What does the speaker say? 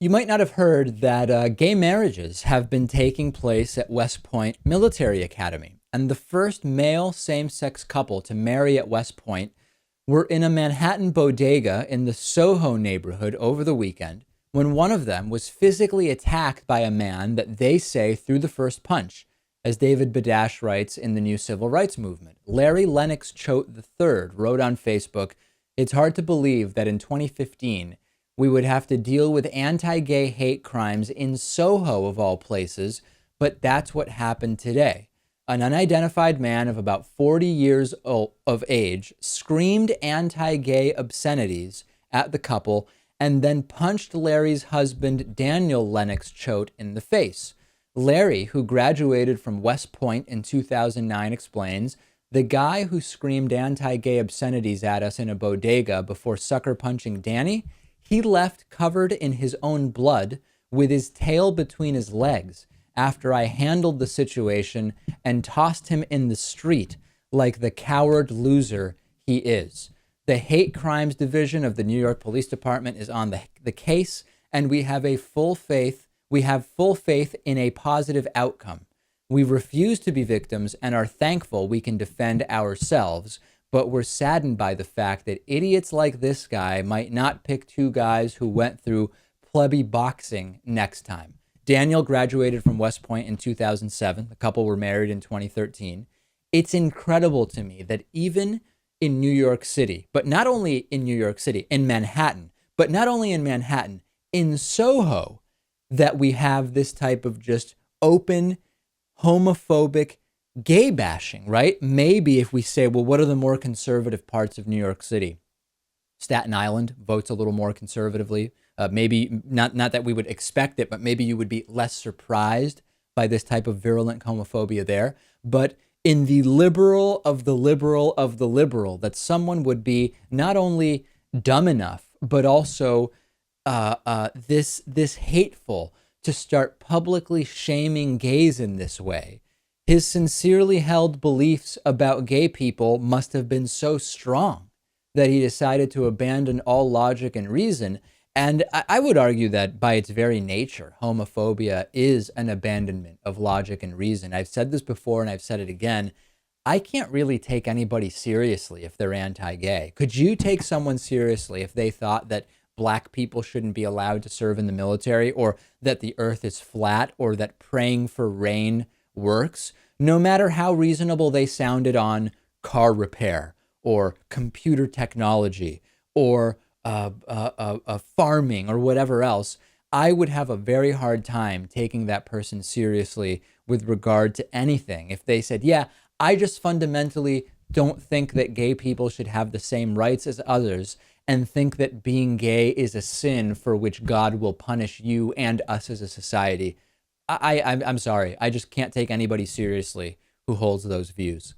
You might not have heard that gay marriages have been taking place at West Point Military Academy. And the first male same sex couple to marry at West Point were in a Manhattan bodega in the Soho neighborhood over the weekend when one of them was physically attacked by a man that they say threw the first punch. As David Badash writes in the new civil rights movement, Larry Lennox Choate III wrote on Facebook, "It's hard to believe that in 2015, we would have to deal with anti-gay hate crimes in Soho of all places, but that's what happened today. An unidentified man of about 40 years of age screamed anti-gay obscenities at the couple and then punched Larry's husband, Daniel Lennox Choate, in the face. Larry, who graduated from West Point in 2009, explains, the guy who screamed anti-gay obscenities at us in a bodega before sucker punching Danny, he left covered in his own blood with his tail between his legs after I handled the situation and tossed him in the street like the coward loser he is. The Hate Crimes Division of the New York Police Department is on the case, and we have full faith in a positive outcome. We refuse to be victims and are thankful we can defend ourselves, but we're saddened by the fact that idiots like this guy might not pick two guys who went through plebby boxing next time." Daniel graduated from West Point in 2007. The couple were married in 2013. It's incredible to me that even in New York City, but not only in New York City, in Manhattan, but not only in Manhattan, in Soho, that we have this type of just open, homophobic gay bashing, right? Maybe if we say, well, what are the more conservative parts of New York City? Staten Island votes a little more conservatively. Maybe not that we would expect it, but maybe you would be less surprised by this type of virulent homophobia there. But in the liberal of the liberal of the liberal, that someone would be not only dumb enough, but also this hateful to start publicly shaming gays in this way. His sincerely held beliefs about gay people must have been so strong that he decided to abandon all logic and reason. And I would argue that by its very nature, homophobia is an abandonment of logic and reason. I've said this before and I've said it again. I can't really take anybody seriously if they're anti-gay. Could you take someone seriously if they thought that black people shouldn't be allowed to serve in the military, or that the earth is flat, or that praying for rain works? No matter how reasonable they sounded on car repair or computer technology or farming or whatever else, I would have a very hard time taking that person seriously with regard to anything. If they said, yeah, I just fundamentally don't think that gay people should have the same rights as others and think that being gay is a sin for which God will punish you and us as a society. I'm sorry. I just can't take anybody seriously who holds those views.